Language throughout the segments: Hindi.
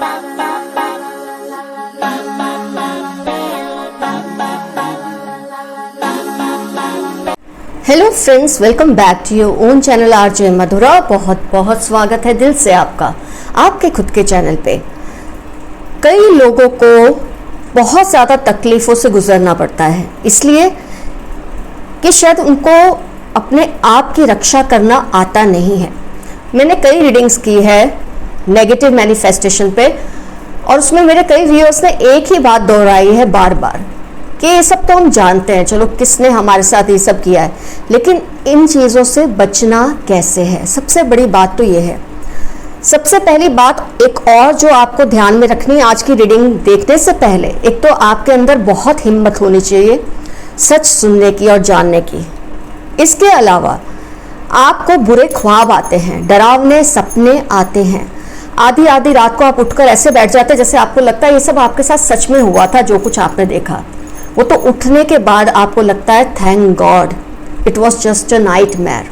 Hello friends, welcome back to your own channel RJ Madhura. बहुत बहुत स्वागत है दिल से आपका आपके खुद के चैनल पे। कई लोगों को बहुत ज़्यादा तकलीफ़ों से गुजरना पड़ता है, इसलिए कि शायद उनको अपने आप की रक्षा करना आता नहीं है। मैंने कई रीडिंग्स की है नेगेटिव मैनिफेस्टेशन पे, और उसमें मेरे कई व्यूअर्स ने एक ही बात दोहराई है बार बार कि ये सब तो हम जानते हैं, चलो किसने हमारे साथ ये सब किया है, लेकिन इन चीज़ों से बचना कैसे है। सबसे बड़ी बात तो ये है। सबसे पहली बात एक और जो आपको ध्यान में रखनी है आज की रीडिंग देखने से पहले, एक तो आपके अंदर बहुत हिम्मत होनी चाहिए सच सुनने की और जानने की। इसके अलावा आपको बुरे ख्वाब आते हैं, डरावने सपने आते हैं। आधी आधी रात को आप उठकर ऐसे बैठ जाते हैं जैसे आपको लगता है ये सब आपके साथ सच में हुआ था, जो कुछ आपने देखा। वो तो उठने के बाद आपको लगता है thank God it was just a nightmare.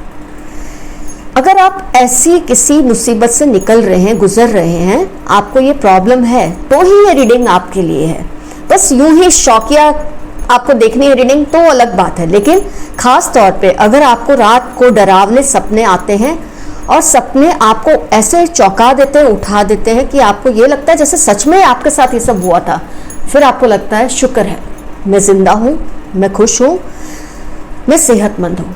अगर आप ऐसी किसी मुसीबत से निकल रहे हैं, गुजर रहे हैं, आपको ये प्रॉब्लम है, तो ही ये रीडिंग आपके लिए है। बस यूं ही शौकिया आपको देखनी है रीडिंग तो अलग बात है, लेकिन खास तौर पे अगर आपको रात को डरावने सपने आते हैं और सपने आपको ऐसे चौंका देते हैं, उठा देते हैं कि आपको ये लगता है जैसे सच में आपके साथ ये सब हुआ था, फिर आपको लगता है शुक्र है मैं जिंदा हूं, मैं खुश हूं, मैं सेहतमंद हूं।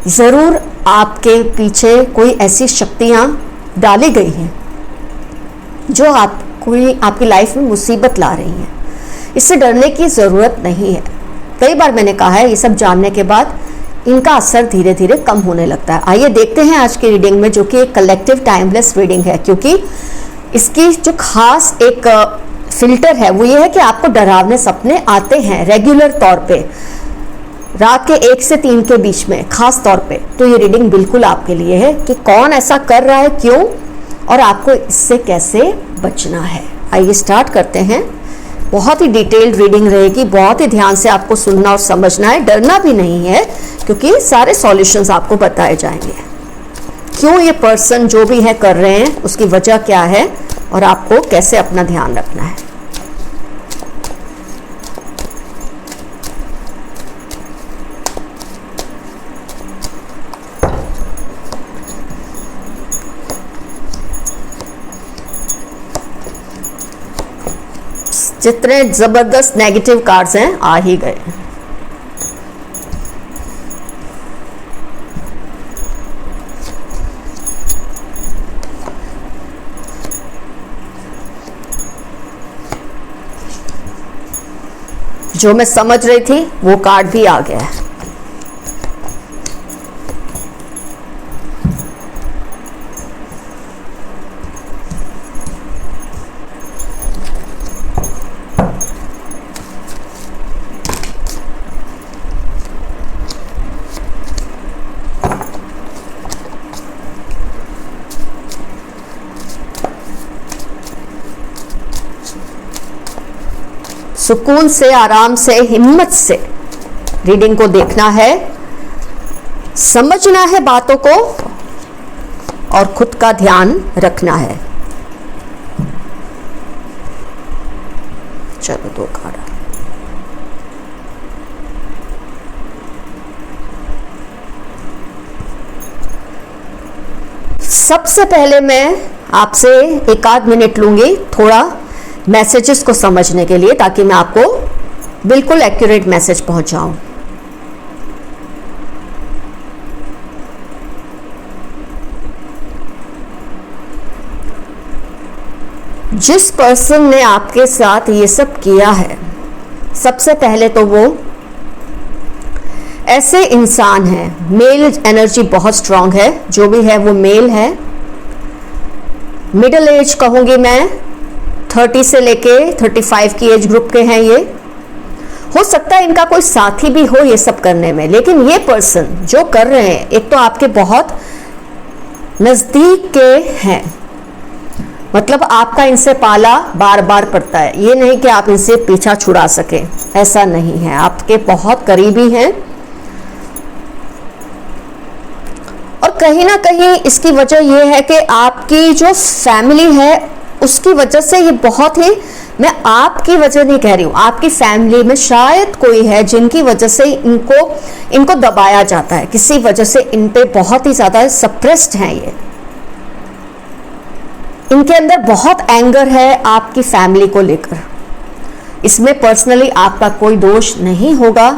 जरूर आपके पीछे कोई ऐसी शक्तियां डाली गई हैं जो आपकी लाइफ में मुसीबत ला रही हैं। इससे डरने की जरूरत नहीं है। कई बार मैंने कहा है ये सब जानने के बाद इनका असर धीरे धीरे कम होने लगता है। आइए देखते हैं आज की रीडिंग में, जो कि एक कलेक्टिव टाइमलेस रीडिंग है, क्योंकि इसकी जो खास एक फिल्टर है वो ये है कि आपको डरावने सपने आते हैं रेगुलर तौर पे रात के 1 से 3 के बीच में खास तौर पे, तो ये रीडिंग बिल्कुल आपके लिए है कि कौन ऐसा कर रहा है, क्यों, और आपको इससे कैसे बचना है। आइए स्टार्ट करते हैं। बहुत ही डिटेल्ड रीडिंग रहेगी, बहुत ही ध्यान से आपको सुनना और समझना है, डरना भी नहीं है, क्योंकि सारे सॉल्यूशंस आपको बताए जाएंगे। क्यों ये पर्सन जो भी है कर रहे हैं, उसकी वजह क्या है, और आपको कैसे अपना ध्यान रखना है। जितने जबरदस्त नेगेटिव कार्ड्स हैं आ ही गए। जो मैं समझ रही थी वो कार्ड भी आ गया है। सुकून से, आराम से, हिम्मत से रीडिंग को देखना है, समझना है बातों को और खुद का ध्यान रखना है। चलो 2 कार्ड। सबसे पहले मैं आपसे 1 आध मिनट लूंगी थोड़ा मैसेजेस को समझने के लिए, ताकि मैं आपको बिल्कुल एक्यूरेट मैसेज पहुंचाऊं। जिस पर्सन ने आपके साथ ये सब किया है, सबसे पहले तो वो ऐसे इंसान है, मेल एनर्जी बहुत स्ट्रांग है, जो भी है वो मेल है, मिडिल एज कहूंगी मैं, 30 से लेके 35 की एज ग्रुप के हैं ये। हो सकता है इनका कोई साथी भी हो ये सब करने में, लेकिन ये पर्सन जो कर रहे हैं एक तो आपके बहुत नजदीक के हैं, मतलब आपका इनसे पाला बार बार पड़ता है। ये नहीं कि आप इनसे पीछा छुड़ा सके, ऐसा नहीं है, आपके बहुत करीबी हैं। और कहीं ना कहीं इसकी वजह यह है कि आपकी जो फैमिली है उसकी वजह से ये बहुत ही, मैं आपकी वजह नहीं कह रही हूँ, आपकी फैमिली में शायद कोई है जिनकी वजह से इनको दबाया जाता है, किसी वजह से इन पे बहुत ही ज्यादा सप्रेस्ड हैं ये, इनके अंदर बहुत एंगर है आपकी फैमिली को लेकर। इसमें पर्सनली आपका कोई दोष नहीं होगा,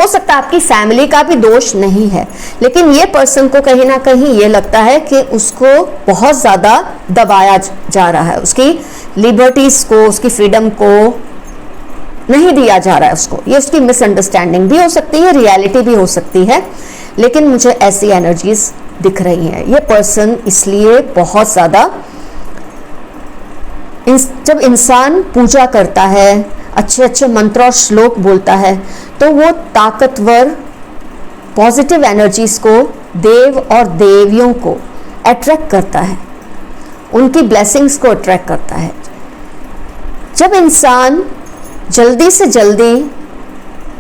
हो सकता है आपकी फैमिली का भी दोष नहीं है, लेकिन ये पर्सन को कहीं ना कहीं ये लगता है कि उसको बहुत ज़्यादा दबाया जा रहा है, उसकी लिबर्टीज को, उसकी फ्रीडम को नहीं दिया जा रहा है उसको। ये उसकी मिसअंडरस्टैंडिंग भी हो सकती है, रियलिटी भी हो सकती है, लेकिन मुझे ऐसी एनर्जीज दिख रही हैं। ये पर्सन इसलिए बहुत ज़्यादा, जब इंसान पूजा करता है, अच्छे अच्छे मंत्र और श्लोक बोलता है, तो वो ताकतवर पॉजिटिव एनर्जीज को, देव और देवियों को अट्रैक्ट करता है, उनकी ब्लेसिंग्स को अट्रैक्ट करता है। जब इंसान जल्दी से जल्दी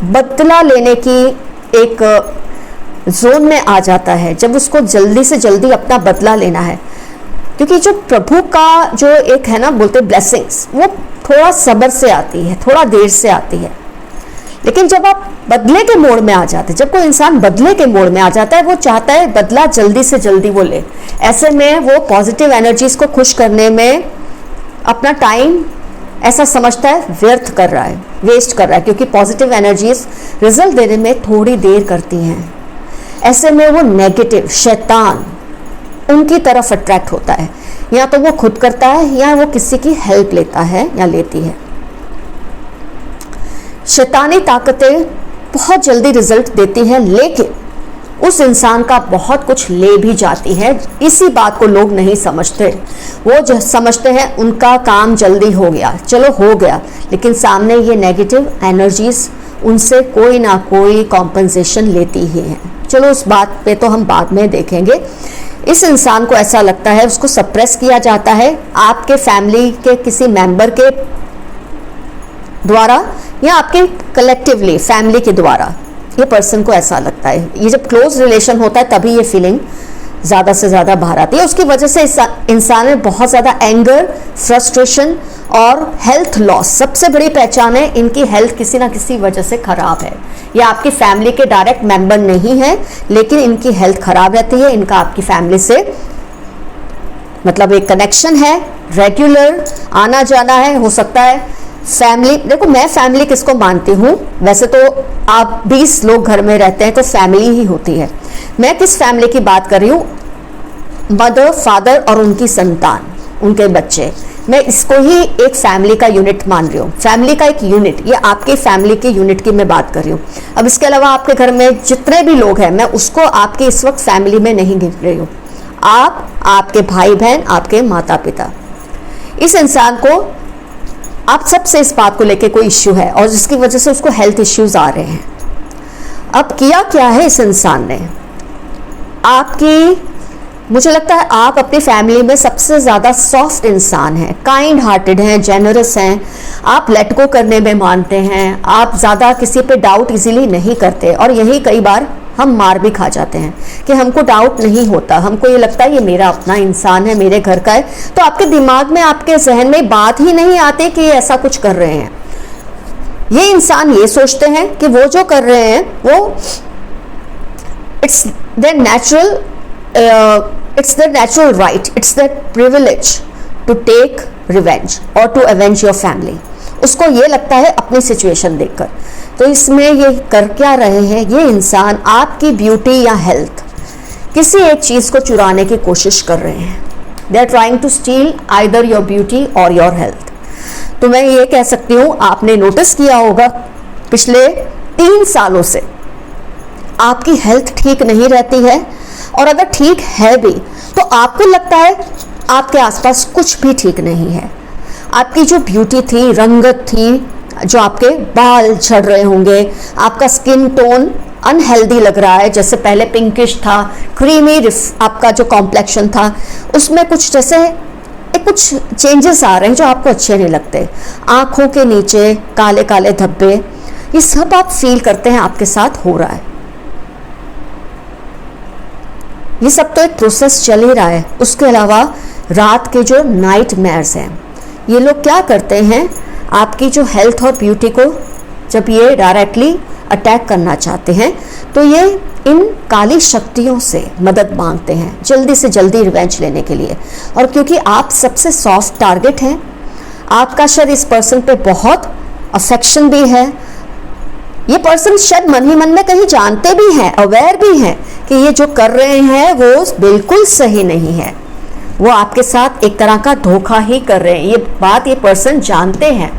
बदला लेने की एक जोन में आ जाता है, जब उसको जल्दी से जल्दी अपना बदला लेना है, क्योंकि जो प्रभु का जो एक है ना, बोलते ब्लेसिंग्स, वो थोड़ा सब्र से आती है, थोड़ा देर से आती है। लेकिन जब आप बदले के मोड़ में आ जाते हैं, जब कोई इंसान बदले के मोड़ में आ जाता है, वो चाहता है बदला जल्दी से जल्दी वो ले। ऐसे में वो पॉजिटिव एनर्जीज को खुश करने में अपना टाइम ऐसा समझता है व्यर्थ कर रहा है, वेस्ट कर रहा है, क्योंकि पॉजिटिव एनर्जीज रिजल्ट देने में थोड़ी देर करती हैं। ऐसे में वो नेगेटिव शैतान उनकी तरफ अट्रैक्ट होता है, या तो वो खुद करता है या वो किसी की हेल्प लेता है या लेती है। शैतानी ताकतें बहुत जल्दी रिजल्ट देती है, लेकिन उस इंसान का बहुत कुछ ले भी जाती है। इसी बात को लोग नहीं समझते, वो जो समझते हैं उनका काम जल्दी हो गया, चलो हो गया, लेकिन सामने ये नेगेटिव एनर्जीज उनसे कोई ना कोई कॉम्पनसेशन लेती ही है। चलो उस बात पे तो हम बाद में देखेंगे। इस इंसान को ऐसा लगता है उसको सप्रेस किया जाता है आपके फैमिली के किसी मेंबर के द्वारा या आपके कलेक्टिवली फैमिली के द्वारा। ये पर्सन को ऐसा लगता है, ये जब क्लोज रिलेशन होता है तभी ये फीलिंग ज़्यादा से ज़्यादा बाहर आती है। उसकी वजह से इंसान में बहुत ज़्यादा एंगर, फ्रस्ट्रेशन और हेल्थ लॉस। सबसे बड़ी पहचान है इनकी हेल्थ किसी ना किसी वजह से खराब है। ये आपकी फैमिली के डायरेक्ट मेंबर नहीं है, लेकिन इनकी हेल्थ खराब रहती है। इनका आपकी फैमिली से मतलब एक कनेक्शन है, रेगुलर आना जाना है, हो सकता है फैमिली। देखो मैं फैमिली किसको मानती हूँ, वैसे तो आप 20 लोग घर में रहते हैं तो फैमिली ही होती है। मैं किस फैमिली की बात कर रही हूँ, मदर, फादर और उनकी संतान, उनके बच्चे, मैं इसको ही एक फैमिली का यूनिट मान रही हूँ। फैमिली का एक यूनिट, ये आपकी फैमिली के यूनिट की मैं बात कर रही हूँ। अब इसके अलावा आपके घर में जितने भी लोग हैं, मैं उसको आपके इस वक्त फैमिली में नहीं गिन रही हूँ। आप, आपके भाई बहन, आपके माता पिता, इस इंसान को आप सबसे इस बात को लेके कोई इश्यू है और जिसकी वजह से उसको हेल्थ इश्यूज आ रहे हैं। अब किया क्या है इस इंसान ने, आपकी, मुझे लगता है आप अपनी फैमिली में सबसे ज़्यादा सॉफ्ट इंसान हैं, काइंड हार्टेड हैं, जेनरस हैं, आप लेट गो करने में मानते हैं, आप ज़्यादा किसी पे डाउट इजीली नहीं करते। और यही कई बार हम मार भी खा जाते हैं कि हमको डाउट नहीं होता, हमको ये लगता है ये मेरा अपना इंसान है, मेरे घर का है, तो आपके दिमाग में, आपके जहन में बात ही नहीं आती कि ये ऐसा कुछ कर रहे हैं। ये इंसान ये सोचते हैं कि वो जो कर रहे हैं वो it's there natural, it's their natural right, it's their privilege to take revenge or to avenge your family। उसको ये लगता है अपनी सिचुएशन देखकर। तो इसमें ये कर क्या रहे हैं, ये इंसान आपकी ब्यूटी या हेल्थ, किसी एक चीज़ को चुराने की कोशिश कर रहे हैं। They are trying to steal either your beauty और योर हेल्थ। तो मैं ये कह सकती हूँ, आपने नोटिस किया होगा पिछले 3 सालों से आपकी हेल्थ ठीक नहीं रहती है, और अगर ठीक है भी तो आपको लगता है आपके आसपास कुछ भी ठीक नहीं है। आपकी जो ब्यूटी थी, रंगत थी, जो आपके बाल झड़ रहे होंगे, आपका स्किन टोन अनहेल्दी लग रहा है, जैसे पहले पिंकिश था, क्रीमी आपका जो कॉम्प्लेक्शन था, उसमें कुछ जैसे कुछ चेंजेस आ रहे हैं जो आपको अच्छे नहीं लगते। आंखों के नीचे काले काले धब्बे, ये सब आप फील करते हैं आपके साथ हो रहा है। ये सब तो एक प्रोसेस चल ही रहा है। उसके अलावा रात के जो नाइटमेयर्स हैं, ये लोग क्या करते हैं, आपकी जो हेल्थ और ब्यूटी को जब ये डायरेक्टली अटैक करना चाहते हैं तो ये इन काली शक्तियों से मदद मांगते हैं जल्दी से जल्दी रिवेंज लेने के लिए। और क्योंकि आप सबसे सॉफ्ट टारगेट हैं, आपका शायद इस पर्सन पे बहुत अफेक्शन भी है, ये पर्सन शायद मन ही मन में कहीं जानते भी हैं, अवेयर भी हैं कि ये जो कर रहे हैं वो बिल्कुल सही नहीं है, वो आपके साथ एक तरह का धोखा ही कर रहे हैं। ये बात ये पर्सन जानते हैं,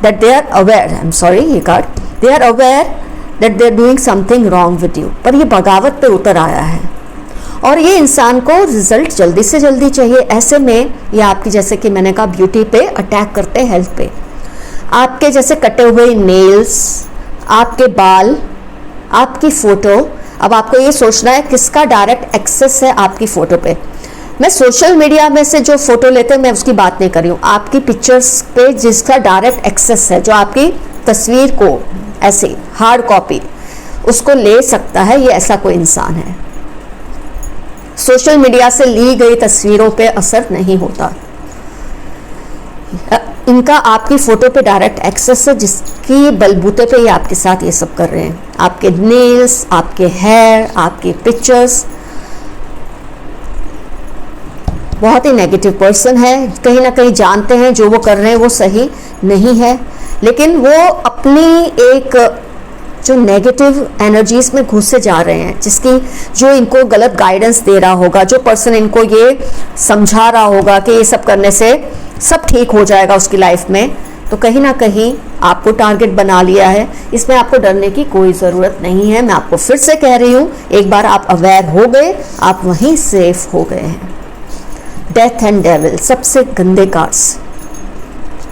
that they are aware, I am sorry ये कार्ड, they are aware that they are doing something wrong with you, पर ये बगावत पे उतर आया है और ये इंसान को रिजल्ट जल्दी से जल्दी चाहिए। ऐसे में ये आपकी, जैसे कि मैंने कहा, ब्यूटी पे अटैक करते हैं, हेल्थ पे। आपके जैसे कटे हुए नेल्स, आपके बाल, आपकी फोटो। अब आपको ये सोचना है किसका डायरेक्ट एक्सेस है आपकी फोटो पे। मैं सोशल मीडिया में से जो फोटो लेते हैं मैं उसकी बात नहीं कर रही हूँ, आपकी पिक्चर्स पे जिसका डायरेक्ट एक्सेस है, जो आपकी तस्वीर को ऐसे हार्ड कॉपी उसको ले सकता है, ये ऐसा कोई इंसान है। सोशल मीडिया से ली गई तस्वीरों पे असर नहीं होता, इनका आपकी फोटो पे डायरेक्ट एक्सेस है, जिसकी बलबूते पे ये आपके साथ ये सब कर रहे हैं। आपके नेल्स, आपके हेयर, आपके पिक्चर्स। बहुत ही नेगेटिव पर्सन है, कहीं ना कहीं जानते हैं जो वो कर रहे हैं वो सही नहीं है, लेकिन वो अपनी एक जो नेगेटिव एनर्जीज में घुसे जा रहे हैं, जिसकी जो इनको गलत गाइडेंस दे रहा होगा, जो पर्सन इनको ये समझा रहा होगा कि ये सब करने से सब ठीक हो जाएगा उसकी लाइफ में, तो कहीं ना कहीं आपको टारगेट बना लिया है। इसमें आपको डरने की कोई ज़रूरत नहीं है। मैं आपको फिर से कह रही हूँ, एक बार आप अवेयर हो गए, आप वहीं सेफ हो गए हैं। डेथ एंड डेविल सबसे गंदे कार्ड्स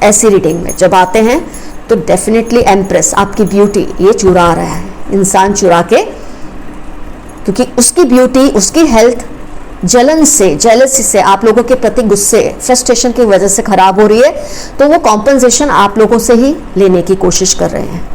ऐसी रीडिंग में जब आते हैं तो डेफिनेटली एम्प्रेस, आपकी ब्यूटी ये चुरा रहा है इंसान, चुरा के, क्योंकि उसकी ब्यूटी, उसकी हेल्थ जलन से, जेलसी से, आप लोगों के प्रति गुस्से, फ्रस्ट्रेशन की वजह से खराब हो रही है, तो वो कॉम्पनसेशन आप लोगों से ही लेने की कोशिश कर रहे हैं।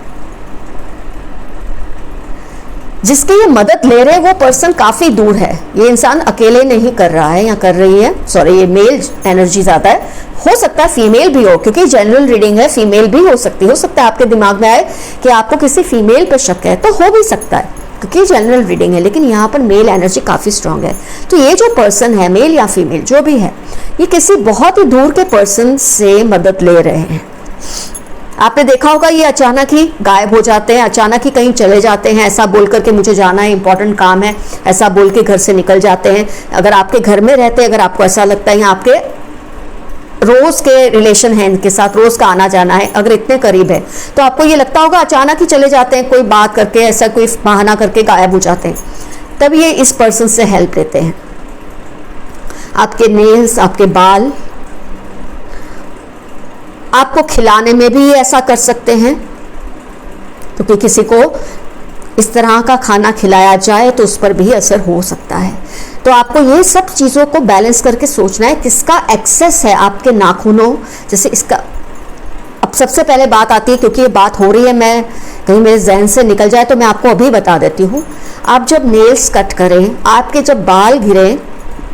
जिसकी ये मदद ले रहे वो पर्सन काफी दूर है, ये इंसान अकेले नहीं कर रहा है या कर रही है, सॉरी ये मेल एनर्जी ज्यादा है, हो सकता है फीमेल भी हो, क्योंकि जनरल रीडिंग है, फीमेल भी हो सकती है। हो सकता है आपके दिमाग में आए कि आपको किसी फीमेल पर शक है, तो हो भी सकता है क्योंकि जनरल रीडिंग है, लेकिन यहाँ पर मेल एनर्जी काफी स्ट्रांग है। तो ये जो पर्सन है, मेल या फीमेल जो भी है, ये किसी बहुत ही दूर के पर्सन से मदद ले रहे हैं। आपने देखा होगा ये अचानक ही गायब हो जाते हैं, अचानक ही कहीं चले जाते हैं, ऐसा बोल करके मुझे जाना है, इंपॉर्टेंट काम है, ऐसा बोल के घर से निकल जाते हैं। अगर आपके घर में रहते, अगर आपको ऐसा लगता है यहाँ आपके रोज के रिलेशन है, इनके साथ रोज का आना जाना है, अगर इतने करीब है, तो आपको ये लगता होगा अचानक ही चले जाते हैं, कोई बात करके, ऐसा कोई बहाना करके गायब हो जाते हैं। तब ये इस पर्सन से हेल्प लेते हैं। आपके नेल्स, आपके बाल, आपको खिलाने में भी ऐसा कर सकते हैं, क्योंकि किसी को इस तरह का खाना खिलाया जाए तो उस पर भी असर हो सकता है। तो आपको ये सब चीज़ों को बैलेंस करके सोचना है किसका एक्सेस है आपके नाखूनों, जैसे इसका। अब सबसे पहले बात आती है, क्योंकि ये बात हो रही है, मैं कहीं मेरे जहन से निकल जाए तो मैं आपको अभी बता देती हूँ। आप जब नेल्स कट करें, आपके जब बाल गिरे,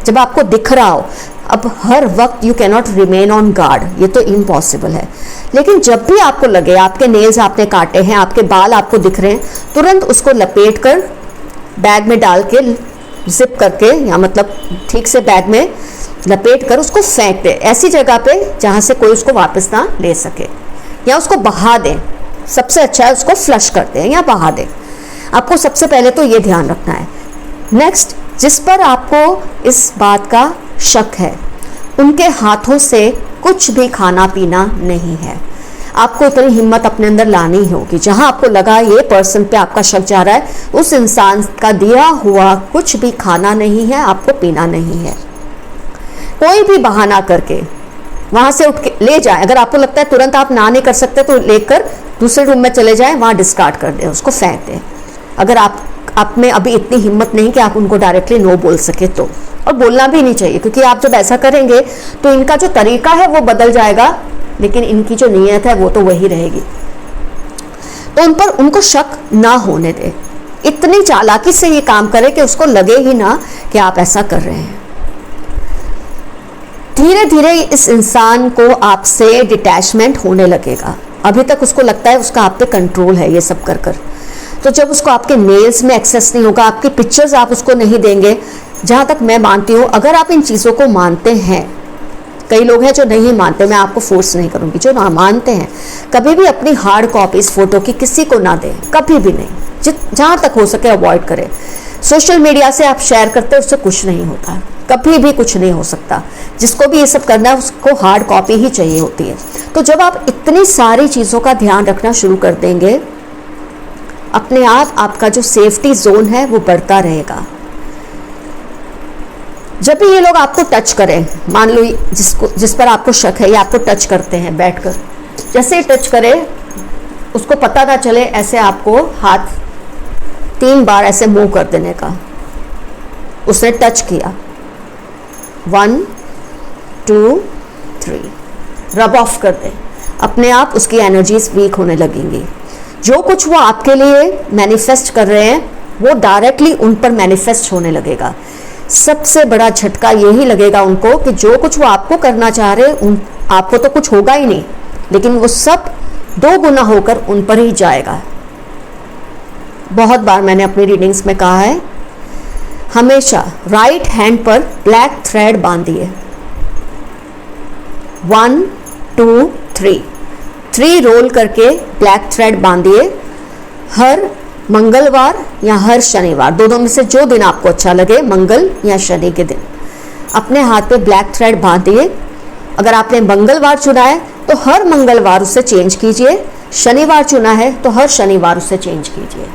जब आपको दिख रहा हो, अब हर वक्त you cannot remain on guard, ये तो इम्पॉसिबल है, लेकिन जब भी आपको लगे आपके नेल्स आपने काटे हैं, आपके बाल आपको दिख रहे हैं, तुरंत उसको लपेट कर बैग में डाल के, जिप करके, या मतलब ठीक से बैग में लपेट कर उसको फेंक दें ऐसी जगह पे जहाँ से कोई उसको वापस ना ले सके, या उसको बहा दें। सबसे अच्छा है उसको फ्लश कर दें या बहा दें। आपको सबसे पहले तो ये ध्यान रखना है। नेक्स्ट, जिस पर आपको इस बात का शक है, उनके हाथों से कुछ भी खाना पीना नहीं है। आपको इतनी हिम्मत अपने अंदर लानी होगी, जहां आपको लगा ये पर्सन पे आपका शक जा रहा है, उस इंसान का दिया हुआ कुछ भी खाना नहीं है, आपको पीना नहीं है। कोई भी बहाना करके वहां से उठ के ले जाए। अगर आपको लगता है तुरंत आप ना नहीं कर सकते तो लेकर दूसरे रूम में चले जाएं, वहां डिस्कार्ड कर दें, उसको फेंक दें। अगर आप में अभी इतनी हिम्मत नहीं कि आप उनको डायरेक्टली नो बोल सके तो, और बोलना भी नहीं चाहिए, क्योंकि आप जब ऐसा करेंगे तो इनका जो तरीका है वो बदल जाएगा, लेकिन इनकी जो नीयत है वो तो वही रहेगी। तो उन पर उनको शक ना होने दे, इतनी चालाकी से ये काम करे कि उसको लगे ही ना कि आप ऐसा कर रहे हैं। धीरे धीरे इस इंसान को आपसे डिटैचमेंट होने लगेगा। अभी तक उसको लगता है उसका आप पे कंट्रोल है ये सब कर कर। तो जब उसको आपके मेल्स में एक्सेस नहीं होगा, आपकी पिक्चर्स आप उसको नहीं देंगे, जहाँ तक मैं मानती हूँ अगर आप इन चीज़ों को मानते हैं, कई लोग हैं जो नहीं मानते, मैं आपको फोर्स नहीं करूँगी, जो ना मानते हैं कभी भी अपनी हार्ड कॉपीज फोटो की किसी को ना दें, कभी भी नहीं। जहाँ तक हो सके अवॉइड करें। सोशल मीडिया से आप शेयर करते हैं उससे कुछ नहीं होता, कभी भी कुछ नहीं हो सकता। जिसको भी ये सब करना है उसको हार्ड कॉपी ही चाहिए होती है। तो जब आप इतनी सारी चीज़ों का ध्यान रखना शुरू कर देंगे, अपने आप आपका जो सेफ्टी जोन है वो बढ़ता रहेगा। जब भी ये लोग आपको टच करें, मान लो जिस पर आपको शक है ये आपको टच करते हैं बैठकर, जैसे ही टच करे उसको पता ना चले, ऐसे आपको हाथ 3 बार ऐसे मूव कर देने का। उसने टच किया, 1 2 3, रब ऑफ कर दे। अपने आप उसकी एनर्जीज वीक होने लगेंगी। जो कुछ वो आपके लिए मैनिफेस्ट कर रहे हैं वो डायरेक्टली उन पर मैनिफेस्ट होने लगेगा। सबसे बड़ा झटका यही लगेगा उनको कि जो कुछ वो आपको करना चाह रहे आपको तो कुछ होगा ही नहीं, लेकिन वो सब 2 गुना होकर उन पर ही जाएगा। बहुत बार मैंने अपनी रीडिंग्स में कहा है, हमेशा राइट हैंड पर ब्लैक थ्रेड बांधिए। 1 2 3 रोल करके ब्लैक थ्रेड बांधिए। हर मंगलवार या हर शनिवार, दोनों में से जो दिन आपको अच्छा लगे, मंगल या शनि के दिन अपने हाथ पे ब्लैक थ्रेड बांधिए। अगर आपने मंगलवार चुना है तो हर मंगलवार उसे चेंज कीजिए, शनिवार चुना है तो हर शनिवार उसे चेंज कीजिए।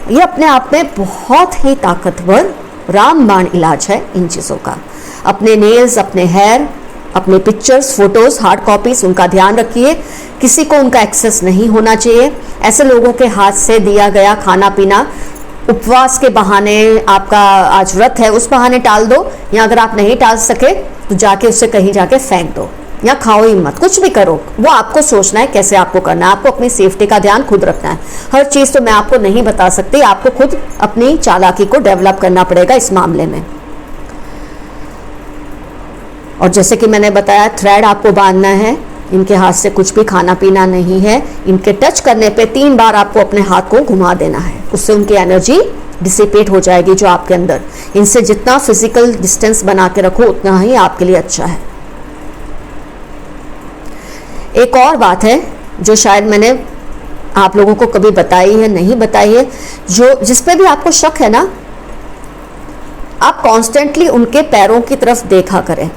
ये अपने आप में बहुत ही ताकतवर रामबाण इलाज है इन चीज़ों का। अपने नेल्स, अपने हेयर, अपने पिक्चर्स, फोटोज, हार्ड कॉपीज, उनका ध्यान रखिए। किसी को उनका एक्सेस नहीं होना चाहिए। ऐसे लोगों के हाथ से दिया गया खाना पीना उपवास के बहाने, आपका आज व्रत है उस बहाने टाल दो, या अगर आप नहीं टाल सके तो जाके उससे कहीं जाके फेंक दो, या खाओ ही मत, कुछ भी करो। वो आपको सोचना है कैसे आपको करना है। आपको अपनी सेफ्टी का ध्यान खुद रखना है। हर चीज़ तो मैं आपको नहीं बता सकती, आपको खुद अपनी चालाकी को डेवलप करना पड़ेगा इस मामले में। और जैसे कि मैंने बताया, थ्रेड आपको बांधना है। इनके हाथ से कुछ भी खाना पीना नहीं है। इनके टच करने पे 3 बार आपको अपने हाथ को घुमा देना है, उससे उनकी एनर्जी डिसिपेट हो जाएगी जो आपके अंदर। इनसे जितना फिजिकल डिस्टेंस बना के रखो उतना ही आपके लिए अच्छा है। एक और बात है जो शायद मैंने आप लोगों को कभी बताई है, नहीं बताई है, जो जिस पे भी आपको शक है ना, आप कॉन्स्टेंटली उनके पैरों की तरफ देखा करें,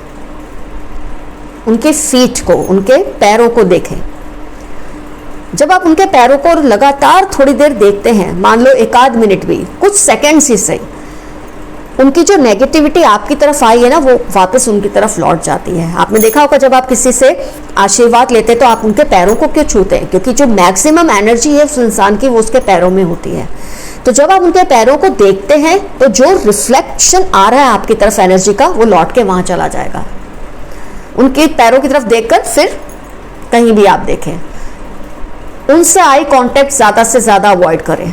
उनके फीट को, उनके पैरों को देखें। जब आप उनके पैरों को लगातार थोड़ी देर देखते हैं, मान लो 1 मिनट भी, कुछ सेकंड्स ही सही, उनकी जो नेगेटिविटी आपकी तरफ आई है ना वो वापस उनकी तरफ लौट जाती है। आपने देखा होगा जब आप किसी से आशीर्वाद लेते तो आप उनके पैरों को क्यों छूते हैं? क्योंकि जो मैक्सिमम एनर्जी है उस इंसान की वो उसके पैरों में होती है। तो जब आप उनके पैरों को देखते हैं तो जो रिफ्लेक्शन आ रहा है आपकी तरफ एनर्जी का, वो लौट के वहां चला जाएगा। उनके पैरों की तरफ देखकर फिर कहीं भी आप देखें, उनसे आई कांटेक्ट ज्यादा से ज्यादा अवॉइड करें।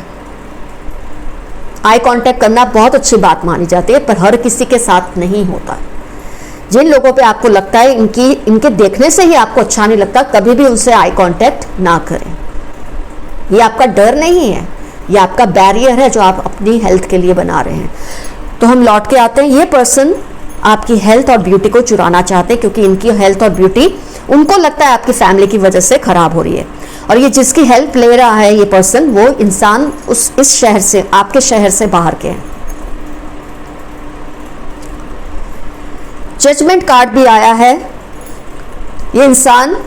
आई कांटेक्ट करना बहुत अच्छी बात मानी जाती है, पर हर किसी के साथ नहीं होता। जिन लोगों पे आपको लगता है इनके देखने से ही आपको अच्छा नहीं लगता, कभी भी उनसे आई कांटेक्ट ना करें। ये आपका डर नहीं है, ये आपका बैरियर है जो आप अपनी हेल्थ के लिए बना रहे हैं। तो हम लौट के आते हैं, ये पर्सन आपकी हेल्थ और ब्यूटी को चुराना चाहते हैं, क्योंकि इनकी हेल्थ और ब्यूटी उनको लगता है आपकी फैमिली की वजह से खराब हो रही है। और ये जिसकी हेल्प ले रहा है ये पर्सन, वो इंसान इस शहर से, आपके शहर से बाहर के हैं। जजमेंट कार्ड भी आया है। ये इंसान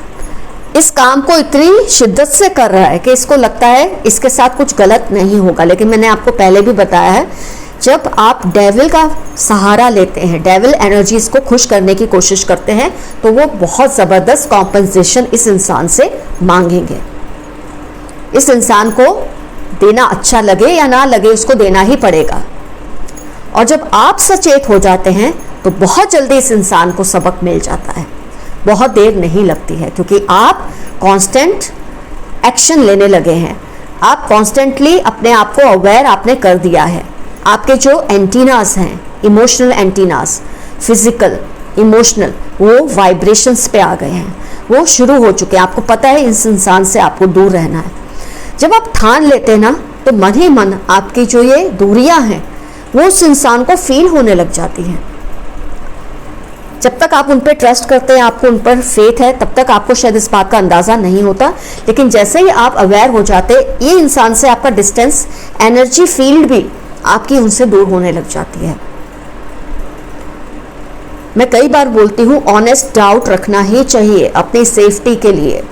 इस काम को इतनी शिद्दत से कर रहा है कि इसको लगता है इसके साथ कुछ गलत नहीं होगा। लेकिन मैंने आपको पहले भी बताया है, जब आप डेविल का सहारा लेते हैं, डेविल एनर्जीज को खुश करने की कोशिश करते हैं, तो वो बहुत ज़बरदस्त कॉम्पनसेशन इस इंसान से मांगेंगे। इस इंसान को देना अच्छा लगे या ना लगे, उसको देना ही पड़ेगा। और जब आप सचेत हो जाते हैं तो बहुत जल्दी इस इंसान को सबक मिल जाता है, बहुत देर नहीं लगती है, क्योंकि आप कांस्टेंट एक्शन लेने लगे हैं। आप कॉन्स्टेंटली अपने आप को अवेयर आपने कर दिया है। आपके जो एंटीनास हैं, इमोशनल एंटीनास, फिजिकल, इमोशनल, वो वाइब्रेशंस पे आ गए हैं, वो शुरू हो चुके हैं। आपको पता है इस इंसान से आपको दूर रहना है। जब आप ठान लेते हैं ना, तो मन ही मन आपकी जो ये दूरियां हैं वो उस इंसान को फील होने लग जाती हैं। जब तक आप उन पर ट्रस्ट करते हैं, आपको उन पर फेथ है, तब तक आपको शायद इस बात का अंदाज़ा नहीं होता। लेकिन जैसे ही आप अवेयर हो जाते, ये इंसान से आपका डिस्टेंस, एनर्जी फील्ड भी आपकी उनसे दूर होने लग जाती है। मैं कई बार बोलती हूँ, ऑनेस्ट डाउट रखना ही चाहिए अपनी सेफ्टी के लिए।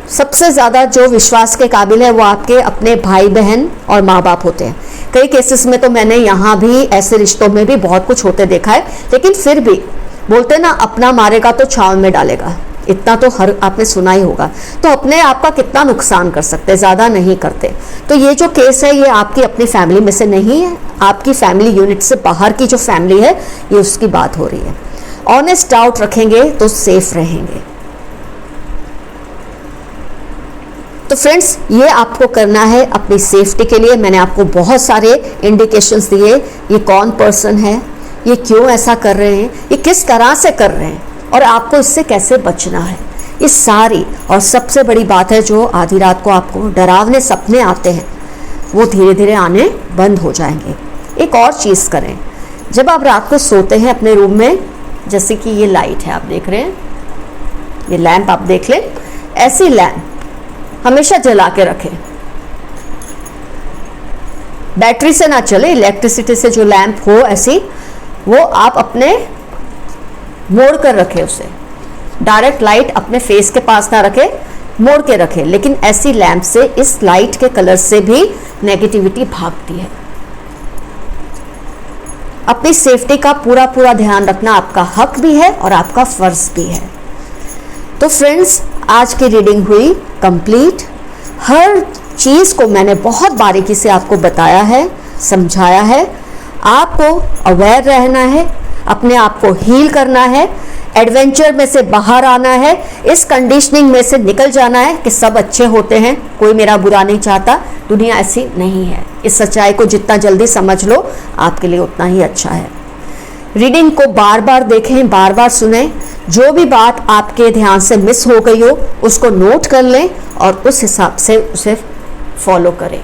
सबसे ज़्यादा जो विश्वास के काबिल है वो आपके अपने भाई बहन और माँ बाप होते हैं। कई केसेस में तो मैंने यहाँ भी ऐसे रिश्तों में भी बहुत कुछ होते देखा है, लेकिन फिर भी बोलते ना, अपना मारेगा तो छांव में डालेगा। इतना तो हर आपने सुना ही होगा। तो अपने आप का कितना नुकसान कर सकते हैं, ज़्यादा नहीं करते। तो ये जो केस है ये आपकी अपनी फैमिली में से नहीं है, आपकी फैमिली यूनिट से बाहर की जो फैमिली है, ये उसकी बात हो रही है। ऑनेस्ट डाउट रखेंगे तो सेफ रहेंगे। तो फ्रेंड्स, ये आपको करना है अपनी सेफ्टी के लिए। मैंने आपको बहुत सारे इंडिकेशंस दिए, ये कौन पर्सन है, ये क्यों ऐसा कर रहे हैं, ये किस तरह से कर रहे हैं और आपको इससे कैसे बचना है। ये सारी, और सबसे बड़ी बात है, जो आधी रात को आपको डरावने सपने आते हैं वो धीरे धीरे आने बंद हो जाएंगे। एक और चीज़ करें, जब आप रात को सोते हैं अपने रूम में, जैसे कि ये लाइट है आप देख रहे हैं, ये लैंप आप देख लें, ऐसी लैंप हमेशा जला के रखें। बैटरी से ना चले, इलेक्ट्रिसिटी से जो लैंप हो ऐसी, वो आप अपने मोड़ कर रखें उसे। डायरेक्ट लाइट अपने फेस के पास ना रखें, मोड़ के रखें। लेकिन ऐसी लैंप से, इस लाइट के कलर से भी नेगेटिविटी भागती है। अपनी सेफ्टी का पूरा पूरा ध्यान रखना आपका हक भी है और आपका फर्ज भी है। तो फ्रेंड्स, आज की रीडिंग हुई कंप्लीट। हर चीज़ को मैंने बहुत बारीकी से आपको बताया है, समझाया है। आपको अवेयर रहना है, अपने आप को हील करना है, एडवेंचर में से बाहर आना है, इस कंडीशनिंग में से निकल जाना है कि सब अच्छे होते हैं, कोई मेरा बुरा नहीं चाहता। दुनिया ऐसी नहीं है। इस सच्चाई को जितना जल्दी समझ लो, आपके लिए उतना ही अच्छा है। रीडिंग को बार बार देखें, बार बार सुनें। जो भी बात आपके ध्यान से मिस हो गई हो उसको नोट कर लें और उस हिसाब से उसे फॉलो करें।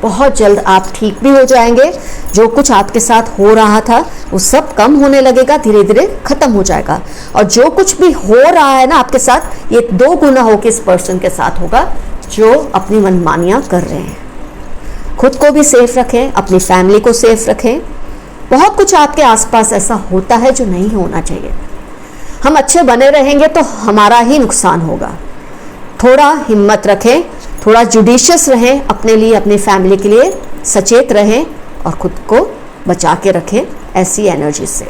बहुत जल्द आप ठीक भी हो जाएंगे। जो कुछ आपके साथ हो रहा था वो सब कम होने लगेगा, धीरे धीरे खत्म हो जाएगा। और जो कुछ भी हो रहा है ना आपके साथ, ये 2 गुना होकर इस पर्सन के साथ होगा जो अपनी मनमानियाँ कर रहे हैं। खुद को भी सेफ रखें, अपनी फैमिली को सेफ रखें। बहुत कुछ आपके आसपास ऐसा होता है जो नहीं होना चाहिए। हम अच्छे बने रहेंगे तो हमारा ही नुकसान होगा। थोड़ा हिम्मत रखें, थोड़ा जुडिशियस रहें, अपने लिए, अपनी फैमिली के लिए सचेत रहें और खुद को बचा के रखें ऐसी एनर्जी से।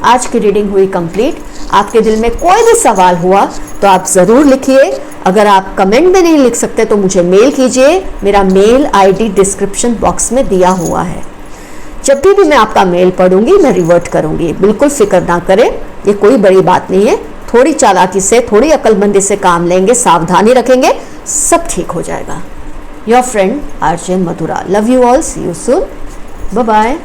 आज की रीडिंग हुई कंप्लीट। आपके दिल में कोई भी सवाल हुआ तो आप ज़रूर लिखिए। अगर आप कमेंट में नहीं लिख सकते तो मुझे मेल कीजिए। मेरा मेल आईडी डिस्क्रिप्शन बॉक्स में दिया हुआ है। जब भी मैं आपका मेल पढ़ूंगी मैं रिवर्ट करूंगी। बिल्कुल फिक्र ना करें, ये कोई बड़ी बात नहीं है। थोड़ी चालाकी से, थोड़ी अक्लमंदी से काम लेंगे, सावधानी रखेंगे, सब ठीक हो जाएगा। Your friend RJ Madhura. Love you all, see you soon, bye bye.